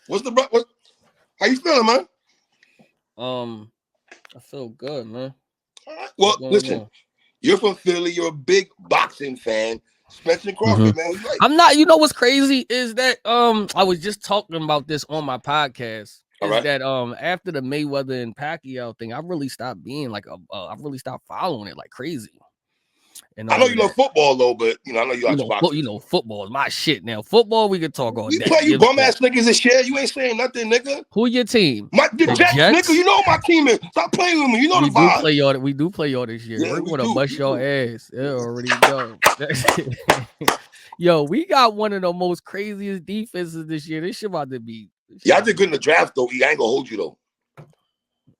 How you feeling, man? I feel good, man. All right. Well, listen, you're from Philly. You're a big boxing fan. Spencer Crawford, man. Who's like? I'm not. You know what's crazy is that I was just talking about this on my podcast. That after the Mayweather and Pacquiao thing, I really stopped being like I really stopped following it like crazy. And I know you love football though, but I know you like boxing. Football is my shit now. Football we can talk all day. We play you bum ass niggas and shit. You ain't saying nothing, nigga. Who your team? The Jets, nigga. You know my team is. Stop playing with me. You know the vibe. We do play y'all this year. Yeah, We're gonna bust your ass. Yeah, already know. Yo, we got one of the most craziest defenses this year. This shit about to be. Y'all did good in the draft though. I ain't gonna hold you though.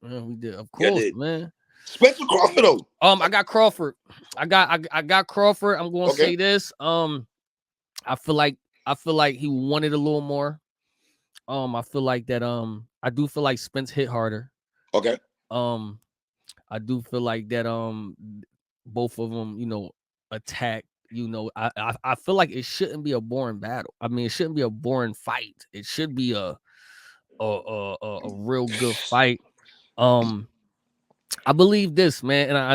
Yeah, we did, of course, man. Spencer Crawford though. I got Crawford. I got Crawford. I'm gonna say this. I feel like he wanted a little more. I feel like that. I do feel like Spence hit harder. Okay. I do feel like that. Both of them, attack. I feel like it shouldn't be a boring battle. I mean, it shouldn't be a boring fight. It should be a real good fight. I believe this, man, and I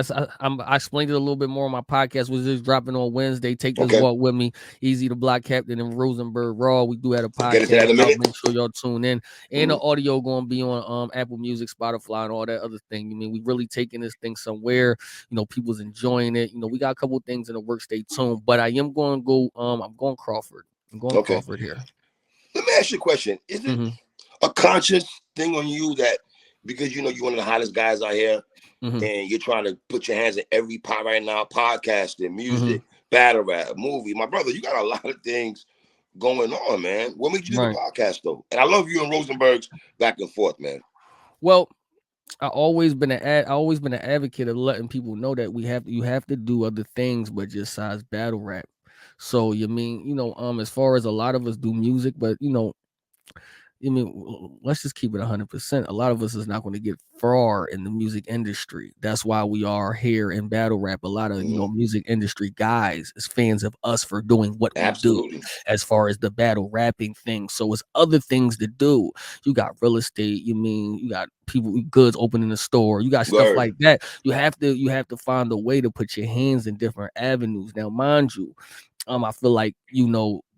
explained it a little bit more on my podcast. Was just dropping on Wednesday. Take this walk with me. Eazy, the Block Captain, and Rosenberg Raw. We do have a podcast. Make sure y'all tune in. And the audio going to be on Apple Music, Spotify, and all that other thing. I mean, we really taking this thing somewhere. People's enjoying it. We got a couple of things in the work. Stay tuned. But I am going to go. I'm going Crawford. I'm going Crawford here. Let me ask you a question. Is it a conscious thing on you that because you're one of the hottest guys out here? And you're trying to put your hands in every pot right now, podcasting, music, battle rap, movie. My brother, you got a lot of things going on, man. What made you do the podcast, though? And I love you and Rosenberg's back and forth, man. Well, I've always been an advocate of letting people know that you have to do other things but just size battle rap. So as far as a lot of us do music, but let's just keep it 100%. A lot of us is not going to get far in the music industry. That's why we are here in battle rap. A lot of music industry guys is fans of us for doing what we do as far as the battle rapping thing. So it's other things to do. You got real estate. You got people goods opening a store. You got stuff like that. You have to find a way to put your hands in different avenues. Now, mind you, I feel like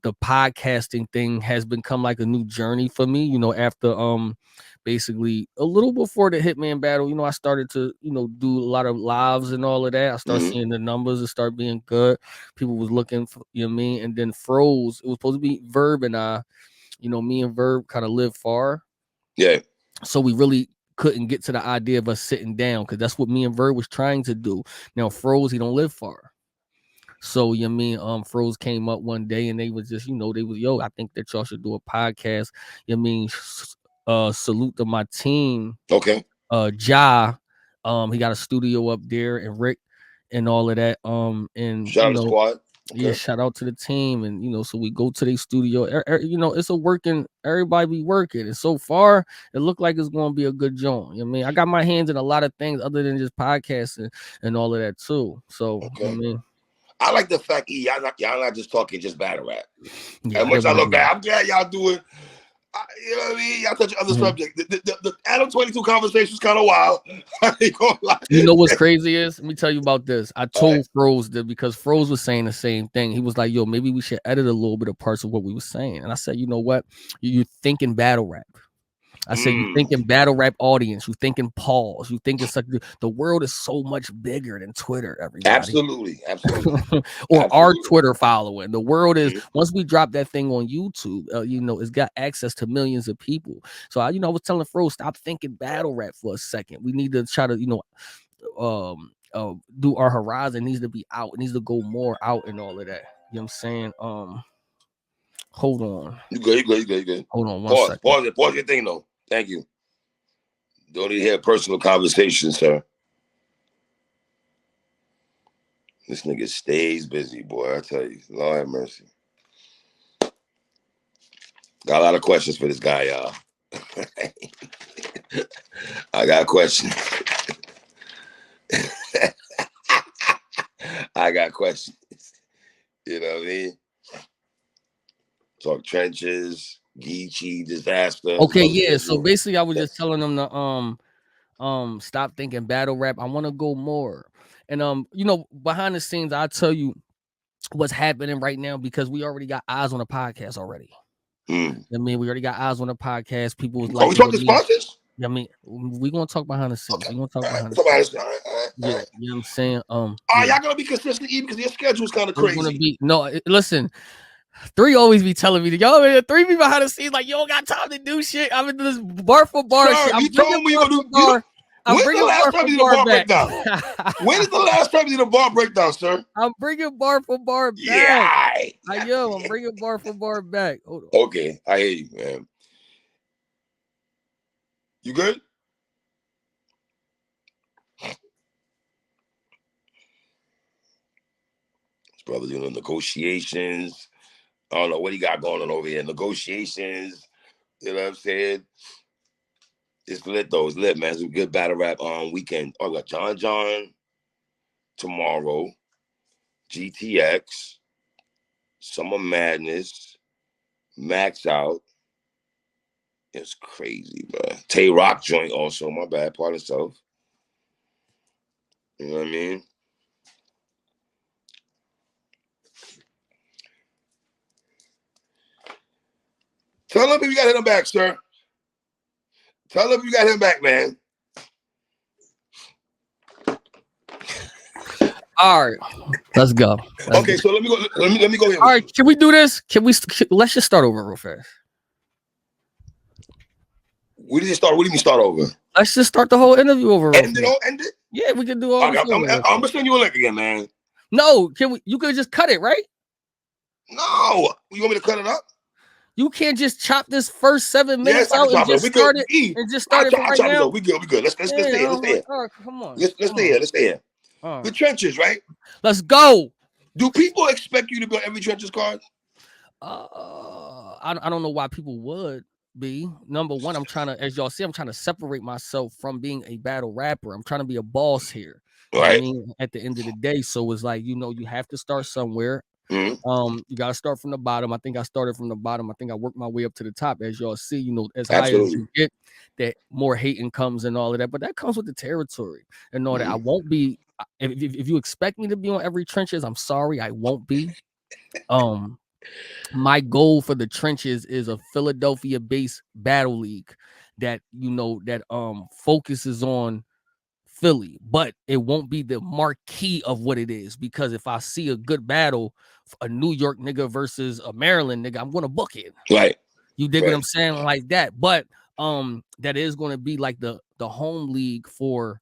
the podcasting thing has become like a new journey for me, after basically a little before the Hitman battle, I started to, do a lot of lives and all of that. I started seeing the numbers and start being good. People was looking for, and then Froze, it was supposed to be Verb and I, me and Verb kind of live far. Yeah. So we really couldn't get to the idea of us sitting down because that's what me and Verb was trying to do. Now Froze, he don't live far. So Froze came up one day and they was just, they was, I think that y'all should do a podcast. Salute to my team. Okay. Ja, he got a studio up there, and Rick and all of that. And shout out to the squad. Okay. Yeah, shout out to the team. And so we go to their studio. It's a working, everybody be working. And so far, it looked like it's gonna be a good joint. I got my hands in a lot of things other than just podcasting and all of that too. So I like the fact y'all not just talking just battle rap. As much I love that, I'm glad y'all doing. You know what I mean? Y'all touch other subjects. The Adam 22 conversation was kind of wild. I ain't gonna lie. You know what's crazy is? Let me tell you about this. I told Froze that because Froze was saying the same thing. He was like, "Yo, maybe we should edit a little bit of parts of what we were saying." And I said, "You know what? You're thinking battle rap." I said, you thinking battle rap audience, you thinking pause, you think it's like the world is so much bigger than Twitter, everybody. Absolutely. Or our Twitter following. The world is, once we drop that thing on YouTube, it's got access to millions of people. So I was telling Fro, stop thinking battle rap for a second. We need to try to, do our horizon needs to be out. It needs to go more out and all of that. You know what I'm saying? Hold on. You good. Hold on one second. Pause your thing though. Thank you. Don't need to hear personal conversations, sir. This nigga stays busy, boy. I tell you. Lord have mercy. Got a lot of questions for this guy, y'all. I got questions. I got questions. You know what I mean? Talk trenches. Geechee, Disaster. Okay, yeah. So basically, I was just telling them to stop thinking battle rap. I want to go more. And you know, behind the scenes, I'll tell you what's happening right now because we already got eyes on the podcast already. I mean, we already got eyes on the podcast. People was like, "Are we talking sponsors?" I mean, we're gonna talk behind the scenes. Okay. We're gonna talk behind the scenes. Yeah, you know what I'm saying? Y'all gonna be consistent even because your schedule is kind of crazy. Gonna be listen. 3 always be telling me that y'all 3 be behind the scenes like you don't got time to do shit. I'm in this bar for bar Sir, shit. you told me you're gonna do. When's the last time you did a bar breakdown? When is the last time you did a bar breakdown, sir? I'm bringing bar for bar back. Yeah, I'm bringing bar for bar back. Hold on. Okay, I hear you, man. You good? His brother doing the negotiations. I don't know what he got going on over here. Negotiations. You know what I'm saying? It's lit though. It's lit, man. It's a good battle rap weekend. I got John tomorrow, GTX, Summer Madness, Max Out. It's crazy, bro. Tay Rock joint also. My bad, part of self. You know what I mean? Tell him if you got him back, sir. Tell him you got him back, man. All right, let's go. Okay, so let me go. Let me go here. All right, can we do this? Let's just start over real fast. We just start. What do you mean start over? Let's just start the whole interview over. End it. Yeah, we can do all. I'm gonna send you a link again, man. No, can we? You could just cut it, right? No, you want me to cut it up? You can't just chop this first 7 minutes out and just start it from right now. We good. Let's stay here. Right, come on. Let's stay here. Right. The trenches, right? Let's go. Do people expect you to be on every trenches card? I don't know why people would be. Number one, I'm trying to, as y'all see, I'm trying to separate myself from being a battle rapper. I'm trying to be a boss here. Right. I mean, at the end of the day, so it's like, you have to start somewhere. Mm-hmm. You gotta start from the bottom. I think I started from the bottom. I think I worked my way up to the top. As y'all see, as high as you get, that more hating comes and all of that. But that comes with the territory and all that. I won't be. If you expect me to be on every trenches, I'm sorry, I won't be. My goal for the trenches is a Philadelphia-based battle league that focuses on Philly, but it won't be the marquee of what it is, because if I see a good battle, a New York nigga versus a Maryland nigga, I'm gonna book it. Right. You dig what I'm saying? Like that. But that is gonna be like the home league for,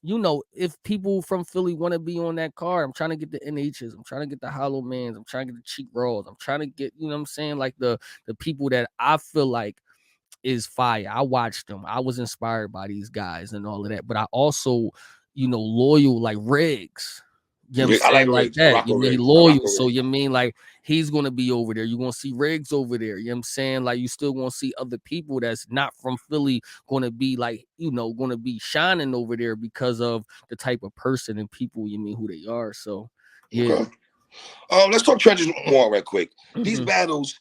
if people from Philly want to be on that card. I'm trying to get the NHs, I'm trying to get the Hollow Mans, I'm trying to get the Cheek Raws, I'm trying to get, you know what I'm saying, like the people that I feel like is fire. I watched them. I was inspired by these guys and all of that. But I also, loyal like Riggs. You know what I'm saying? Like that. You mean loyal. So you mean like he's gonna be over there. You're gonna see Riggs over there. You know what I'm saying? Like you still gonna see other people that's not from Philly gonna be like, gonna be shining over there because of the type of person and people who they are. So yeah. Okay. Let's talk trenches more right quick. These battles.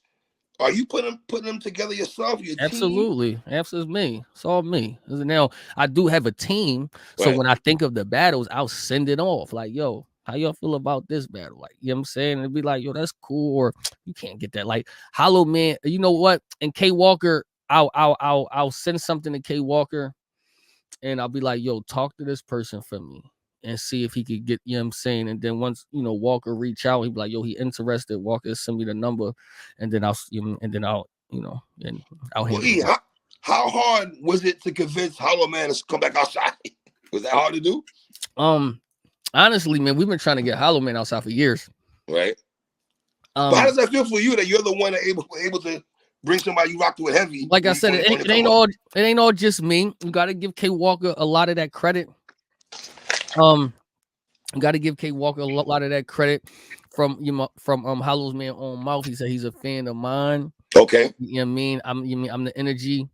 Are you putting them together yourself? Your Absolutely. team? Absolutely me. It's all me. Now, I do have a team. So when I think of the battles, I'll send it off. Like, yo, how y'all feel about this battle? Like, you know what I'm saying? It'd be like, yo, that's cool. Or you can't get that. Like, Hollow Man, you know what? And K Walker, I'll send something to K Walker and I'll be like, yo, talk to this person for me and see if he could get, you know what I'm saying? And then once, Walker reach out, he'd be like, yo, he interested. Walker, send me the number, and then I'll handle it. How hard was it to convince Hollow Man to come back outside? Was that hard to do? Honestly, man, we've been trying to get Hollow Man outside for years. Right. But how does that feel for you that you're the one that able to bring somebody you rocked with heavy? Like I said, it ain't all just me. You got to give K Walker a lot of that credit. Got to give K Walker a lot of that credit from Hollow's Man own mouth. He said he's a fan of mine. Okay. You know what I mean? I'm the energy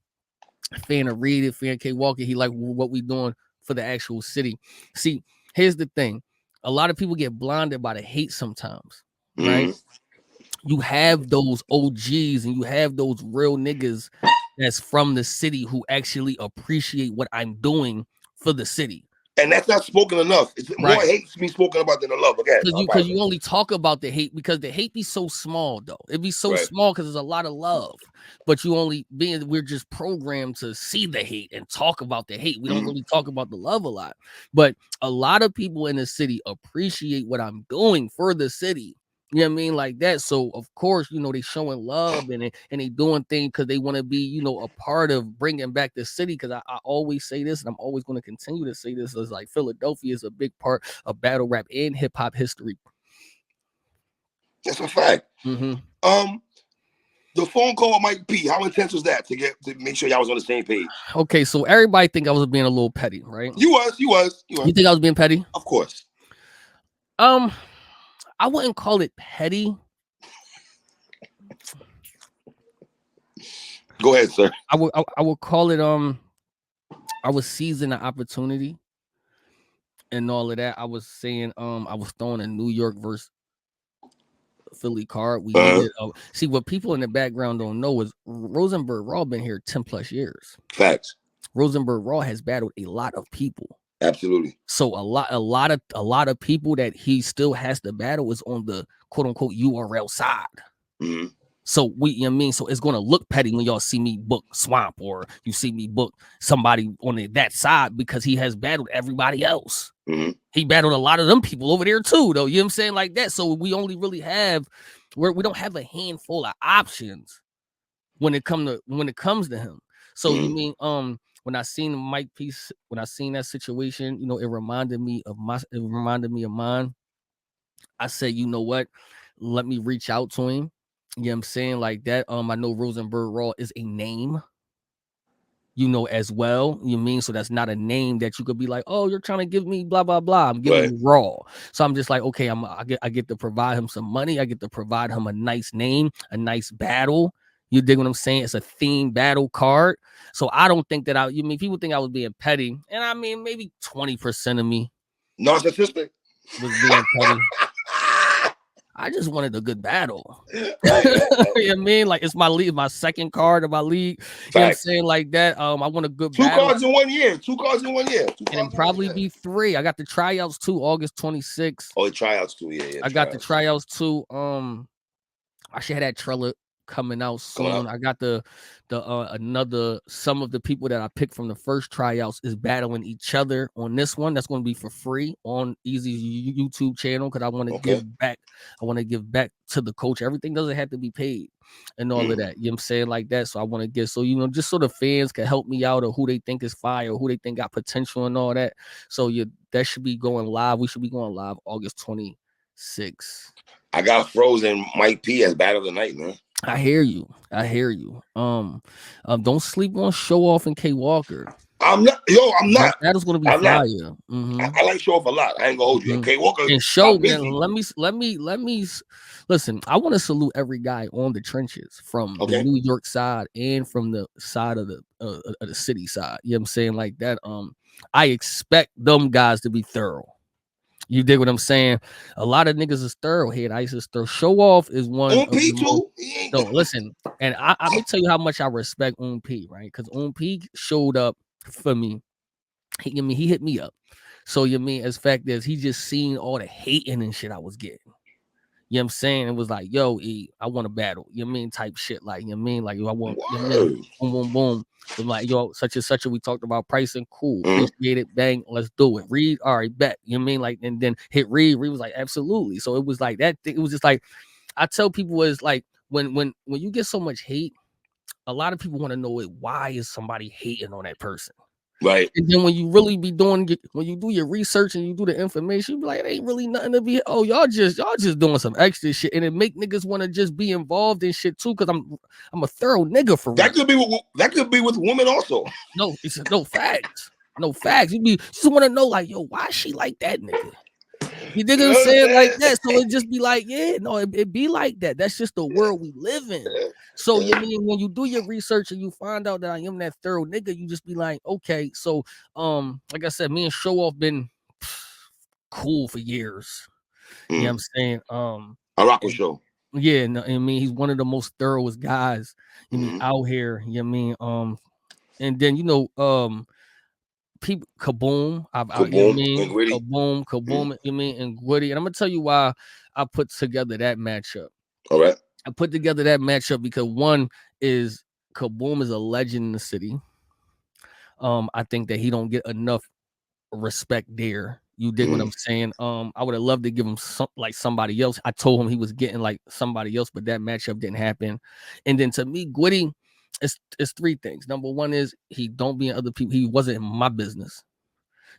fan of Reed, fan of K Walker. He like what we doing for the actual city. See, here's the thing. A lot of people get blinded by the hate sometimes, right? you have those OGs and you have those real niggas that's from the city who actually appreciate what I'm doing for the city. And that's not spoken enough. It's more hate to be spoken about than the love. Again, because you only talk about the hate because the hate be so small though. It be so small because there's a lot of love, but we're just programmed to see the hate and talk about the hate. We don't really talk about the love a lot. But a lot of people in the city appreciate what I'm doing for the city. You know what I mean? Like that. So of course, they showing love and they doing things because they want to be, a part of bringing back the city. Because I always say this, and I'm always going to continue to say this, is like Philadelphia is a big part of battle rap and hip hop history. That's a fact. Mm-hmm. The phone call with Mike P, how intense was that to make sure y'all was on the same page? Okay, so everybody think I was being a little petty, right? You was. You think I was being petty? Of course. I wouldn't call it petty. Go ahead, sir. I would call it I was seizing the opportunity and all of that. I was saying I was throwing a New York versus Philly card. We needed see what people in the background don't know is Rosenberg Raw been here 10 plus years. Facts. Rosenberg Raw has battled a lot of people. Absolutely. So a lot of people that he still has to battle is on the quote unquote URL side. Mm-hmm. So so it's gonna look petty when y'all see me book Swamp or you see me book somebody on that side because he has battled everybody else. Mm-hmm. He battled a lot of them people over there too, though. You know what I'm saying? Like that. So we only really have we don't have a handful of options when it comes to him. So you mean when I seen Mike piece, when I seen that situation, it reminded me of mine. I said, you know what? Let me reach out to him. You know what I'm saying? Like that. I know Rosenberg Raw is a name, as well. You mean? So that's not a name that you could be like, oh, you're trying to give me blah, blah, blah. I'm giving you Raw. So I'm just like, okay, I get to provide him some money. I get to provide him a nice name, a nice battle. You dig what I'm saying? It's a theme battle card. So I don't think that people think I was being petty. And I mean, maybe 20% of me narcissistic was being petty. I just wanted a good battle. You know what I mean? Like it's my league, my second card of my league. You know what I'm saying? Like that. I want a good battle. 2 cards in 1 year. And then probably be 3. I got the tryouts too, August 26th. Oh, the tryouts too, yeah. I got the tryouts too. I should have that trailer coming out soon. I got some of the people that I picked from the first tryouts is battling each other on this one. That's going to be for free on Eazy's YouTube channel because I want to give back. I want to give back to the coach. Everything doesn't have to be paid and all of that. You know what I'm saying? Like that. So I want to give just so the fans can help me out or who they think is fire, or who they think got potential and all that. So that should be going live. We should be going live August 26th. I got Frozen Mike P as battle tonight, man. I hear you. Don't sleep on Show Off and K Walker. I'm not. That is going to be fire. Mm-hmm. I like Show Off a lot. I ain't gonna hold you. And K Walker and Show. Man, let me listen. I want to salute every guy on the trenches from the New York side and from the side of the city side. You know what I'm saying? Like that. I expect them guys to be thorough. You dig what I'm saying? A lot of niggas is thoroughhead. Ice is thorough. Show Off is one. P too. No, listen, and let me tell you how much I respect P, right? Because P showed up for me. He hit me up. So as fact is he just seen all the hating and shit I was getting. You know what I'm saying? It was like, yo, E, I want to battle. You know what I mean? Type shit. Like, you know what I mean? Like, I want, you know what I mean? Boom, boom, boom. I'm like, yo, such and such. We talked about pricing. Cool. Appreciate it. Bang. Let's do it. Read. All right, bet. You know what I mean? Like, and then hit read. Read was like, absolutely. So it was like that. It was just like, I tell people is like, when you get so much hate, a lot of people want to know why is somebody hating on that person? Right. And then when you really be when you do your research and you do the information, you be like, it ain't really nothing to be. Oh, y'all just doing some extra shit, and it make niggas want to just be involved in shit too. Because I'm a thorough nigga for that. Could be with women also. No, it's no facts. No facts. You just want to know like, yo, why is she like that nigga? You dig what I'm saying? Like that. So it just be like, yeah, no, it be like that. That's just the world we live in. So you mean when you do your research and you find out that I am that thorough nigga, you just be like, okay. So like I said, me and Show Off been cool for years. You know what I'm saying? I rock with Show. Yeah, no, I mean, he's one of the most thoroughest guys, you mean, out here, you mean, and then, people, Kaboom, you Kaboom mean, and Gritty. Kaboom, you mean, and Gritty, and I'm gonna tell you why I put together that matchup. All right. I put together that matchup because one is Kaboom is a legend in the city. I think that he don't get enough respect there. You dig what I'm saying? I would have loved to give him somebody else. I told him he was getting like somebody else, but that matchup didn't happen. And then to me, Gwitty, it's three things. Number one is he don't be in other people. He wasn't in my business.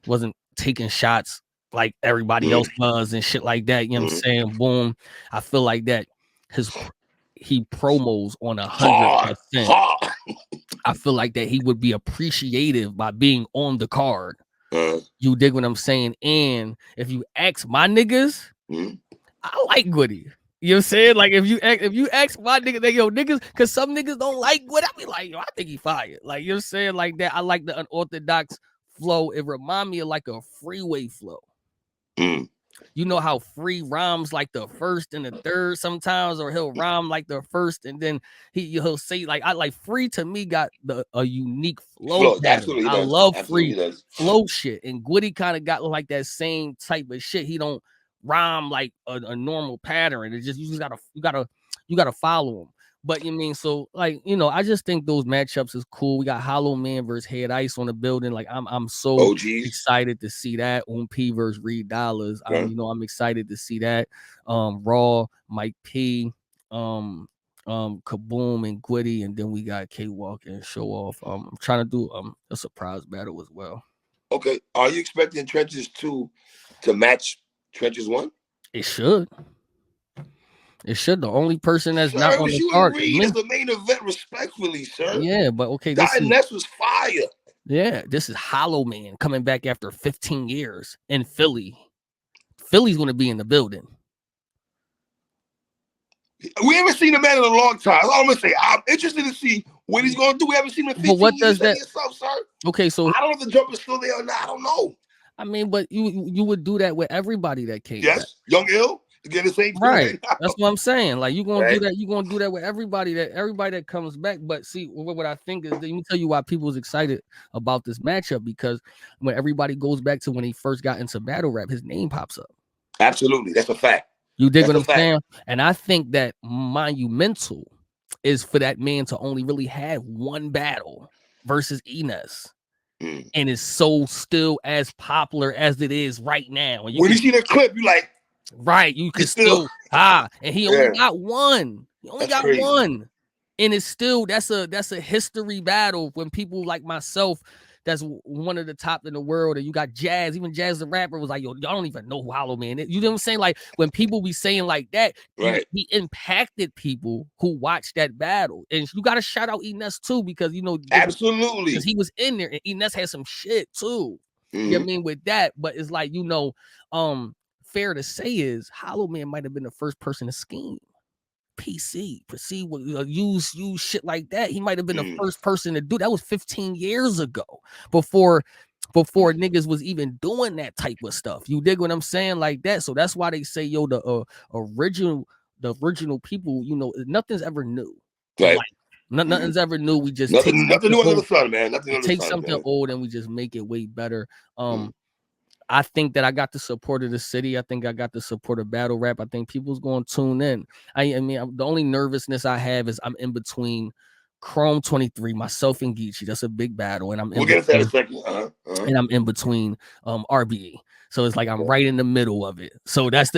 He wasn't taking shots like everybody else was and shit like that. You know what I'm saying? Boom. I feel like that he promos on 100%. I feel like that he would be appreciative by being on the card. You dig what I'm saying? And if you ask my niggas, I like Gwitty. You know what I'm saying? Like if you ask my niggas, they niggas, because some niggas don't like Gwitty. I be like, yo, I think he fired. Like you know what I'm saying? Like that. I like the unorthodox flow. It remind me of like a freeway flow. You know how Free rhymes like the first and the third sometimes, or he'll rhyme like the first and then he'll say like I like Free to me got a unique flow. Absolutely, I love Free flow shit, and Gwitty kind of got like that same type of shit. He don't rhyme like a normal pattern. It's just you gotta follow him. But you mean so like I just think those matchups is cool. We got Hollow Man versus Head Ice on the building. Like I'm so excited to see that. P versus Reed Dollars. I'm excited to see that. Raw, Mike P, Kaboom and Gwitty, and then we got K-Walk and Show Off. I'm trying to do a surprise battle as well. Okay, are you expecting Trenches 2 to match Trenches 1? It should. It should. The only person that's not on the card is me. As the main event, respectfully, sir. Yeah, but okay. Ness was fire. Yeah, this is Hollow Man coming back after 15 years in Philly. Philly's going to be in the building. We haven't seen the man in a long time. That's all I'm going to say. I'm interested to see what he's going to do. We haven't seen him in 15 what years. Does that? Yourself, sir. Okay, so I don't know if the jump is still there or not. I don't know. I mean, but you would do that with everybody that came. Yes, back. Young Ill. Get the same right. That's what I'm saying. Like you're gonna do that. You're gonna do that with everybody that comes back. But see, what I think is, let me tell you why people was excited about this matchup, because when everybody goes back to when he first got into battle rap, his name pops up. Absolutely, that's a fact. You dig what I'm saying? And I think that monumental is for that man to only really have one battle versus Enes. And it's so still as popular as it is right now. When you see the clip, you like. Right, you can still and he only got one. He only got one, and it's still that's a history battle. When people like myself, that's one of the top in the world, and you got Jazz. Even Jazz the rapper was like, "Yo, y'all don't even know who Hollow Man is." You know what I'm saying? Like when people be saying like that, he impacted people who watched that battle, and you got to shout out Enes too, because absolutely, because he was in there, and Enes had some shit too. You know what I mean with that, but it's like fair to say is Hollow Man might have been the first person to scheme proceed with use shit like that. He might have been the first person to do that. Was 15 years ago before niggas was even doing that type of stuff. You dig what I'm saying? Like that. So that's why they say, yo, the original people, nothing's ever new. Right. Nothing's ever new. We just nothing new under the sun, man. Nothing take something old and we just make it way better. I think that I got the support of the city. I think I got the support of battle rap. I think people's going to tune in. I mean, the only nervousness I have is I'm in between Chrome 23, myself and Geechee. That's a big battle, and we'll get into that in a second. And I'm in between RBE. So it's like I'm right in the middle of it. So that's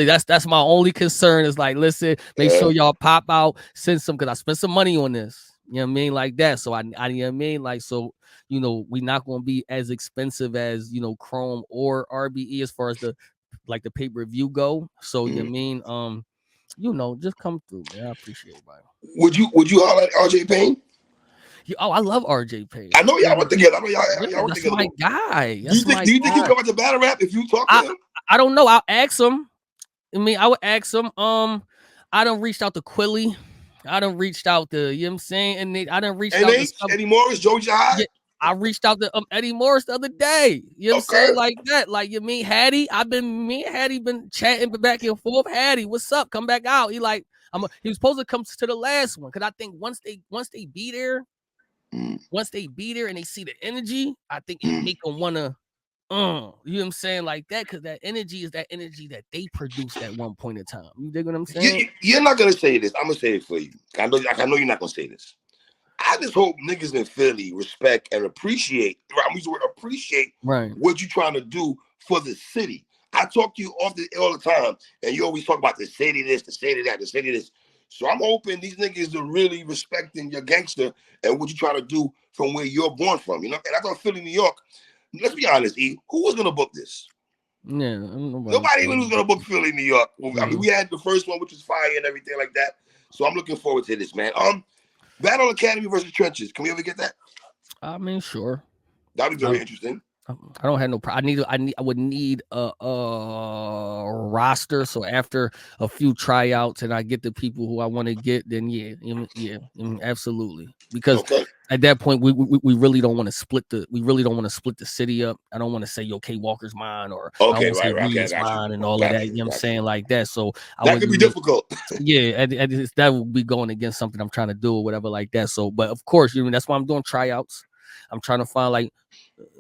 my only concern. Is like, listen, make sure y'all pop out, send some, because I spent some money on this. You know what I mean? Like that. So I you know what I mean? Like, so, we're not going to be as expensive as, Chrome or RBE as far as the pay-per-view go. So, you know what I mean? Just come through, man. I appreciate it, man. Would you holler at RJ Payne? Oh, I love RJ Payne. I know y'all went together. That's my guy. Do you think you come out to battle rap if you talk to him? I don't know. I'll ask him. I mean, I would ask him. I done reached out to Quilly. I done reached out to, you know what I'm saying? And I done reached out to Eddie Morris, Joe Jihad. Yeah, I reached out to Eddie Morris the other day. You know what I'm saying? Like that. Like, you mean Hattie? Me and Hattie been chatting back and forth. Hattie, what's up? Come back out. He like, He was supposed to come to the last one because I think once they be there, and they see the energy, I think it make them wanna. You know what I'm saying, like that, because that energy is that energy that they produced at one point in time. You dig what I'm saying? You're not gonna say this. I'm gonna say it for you. I know you're not gonna say this. I just hope niggas in Philly respect and appreciate. I'm using the word appreciate. Right. What you trying to do for the city. I talk to you all the time, and you always talk about the city this, the city that, the city this. So I'm hoping these niggas are really respecting your gangster and what you trying to do from where you're born from. You know, and I thought Philly, New York. Let's be honest, E. Who was gonna book this? Yeah, nobody even was gonna book Philly, New York. I mean, we had the first one, which was fire and everything like that. So I'm looking forward to this, man. Battle Academy versus Trenches. Can we ever get that? I mean, sure. That'd be very interesting. I don't have no problem. I would need a roster. So after a few tryouts and I get the people who I want to get, then yeah, absolutely. Because at that point we really don't want to split the city up. I don't want to say yo K Walker's mine or I don't want to say Reed's mine and all of that. You know what I'm saying, like that. So that could be difficult. Yeah, that would be going against something I'm trying to do or whatever like that. So, but of course, that's why I'm doing tryouts. I'm trying to find like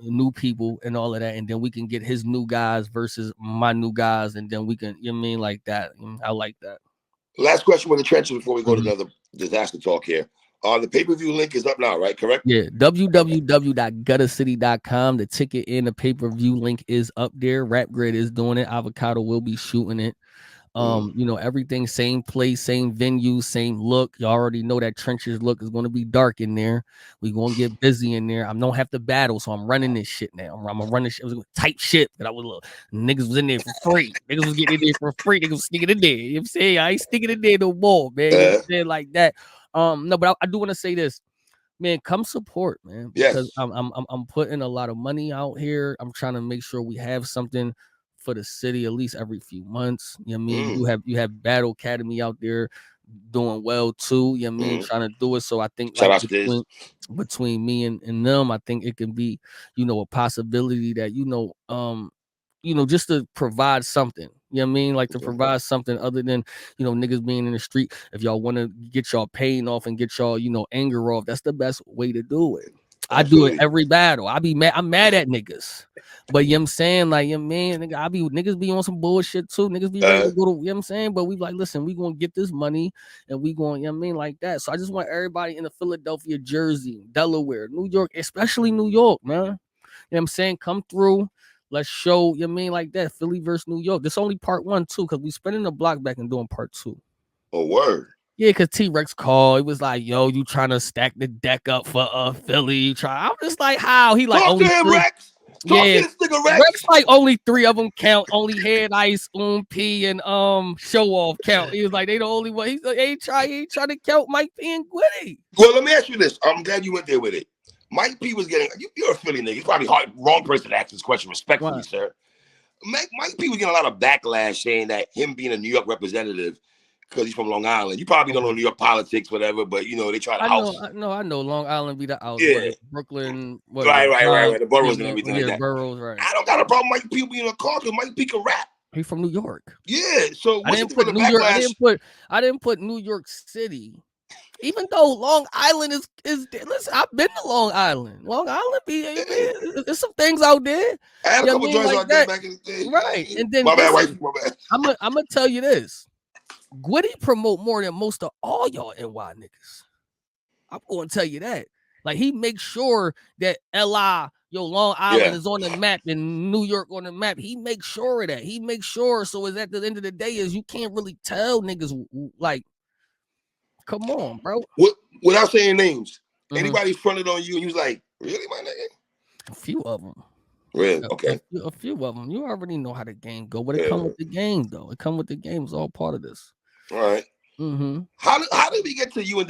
new people and all of that, and then we can get his new guys versus my new guys, and then we can, you know what I mean, like that. I like that. Last question with the Trenches before we go to another disaster talk here. The pay-per-view link is up now, right? Correct? Yeah, www.guttercity.com. The ticket and the pay-per-view link is up there. Rap Grid is doing it. Avocado will be shooting it. Everything same place, same venue, same look. You already know that Trenches look is going to be dark in there. We're going to get busy in there. I don't have to battle, so I'm running this shit now. I'm going to run this shit. It was tight shit, but niggas was in there for free. Niggas was getting in there for free. Niggas was sneaking in there. You know what I'm saying? I ain't sneaking in there no more, man. You know what I'm saying? Like that. No, but I do want to say this. Man, come support, man. Because I'm putting a lot of money out here. I'm trying to make sure we have something for the city at least every few months. You know what I mean? You have Battle Academy out there doing well too. You know what I mean? Trying to do it. So I think like between me and them, I think it can be, a possibility that, just to provide something. You know what I mean? Like to provide something other than, niggas being in the street. If y'all want to get y'all pain off and get y'all, anger off, that's the best way to do it. Absolutely. I do it every battle. I'm mad at niggas. But you know what I'm saying? Like, niggas be on some bullshit too. Niggas be ready to go to, you know what I'm saying? But we like, listen, we gonna get this money and we going, you know what I mean, like that. So I just want everybody in the Philadelphia, Jersey, Delaware, New York, especially New York, man. You know what I'm saying? Come through. Let's show, you know what I mean, like that. Philly versus New York. This only part 1 too, because we spending the block back and doing part 2. Oh, word. Yeah, because T-Rex called. It was like, yo, you trying to stack the deck up for Philly. I'm just like, how? He like, talk to him, Rex. Yeah, Rex like only 3 of them count. Only Head Ice, P, and Show Off count. He was like, they the only one. He's like, he ain't trying to count Mike P and Gwitty. Well, let me ask you this. I'm glad you went there with it. Mike P was getting, you're a Philly nigga. You're probably wrong person to ask this question respectfully, sir. Mike P was getting a lot of backlash saying that him being a New York representative, because he's from Long Island. You probably don't know New York politics, whatever, but they try to house. I know Long Island be the house. Yeah. Brooklyn. Right. The boroughs and everything like that. Boroughs, right. I don't got a problem Mike P being a car because Mike P can rap. He's from New York. Yeah. So I didn't put New York. I didn't put New York City. Even though Long Island is listen, I've been to Long Island. Long Island there's some things out there. I had a couple joints out there back in the day. Right. And then my bad. I'm gonna tell you this. Gwitty promote more than most of all y'all NY niggas. I'm gonna tell you that. Like he makes sure that LI, Long Island is on the map and New York on the map. He makes sure of that. He makes sure so is at the end of the day is you can't really tell niggas like, come on, bro. Without saying names, anybody fronted on you and you was like, really, my nigga? A few of them. Really? Okay. A few of them. You already know how the game go, but it come with the game, though. It come with the game. It's all part of this. All right. How did we get to you and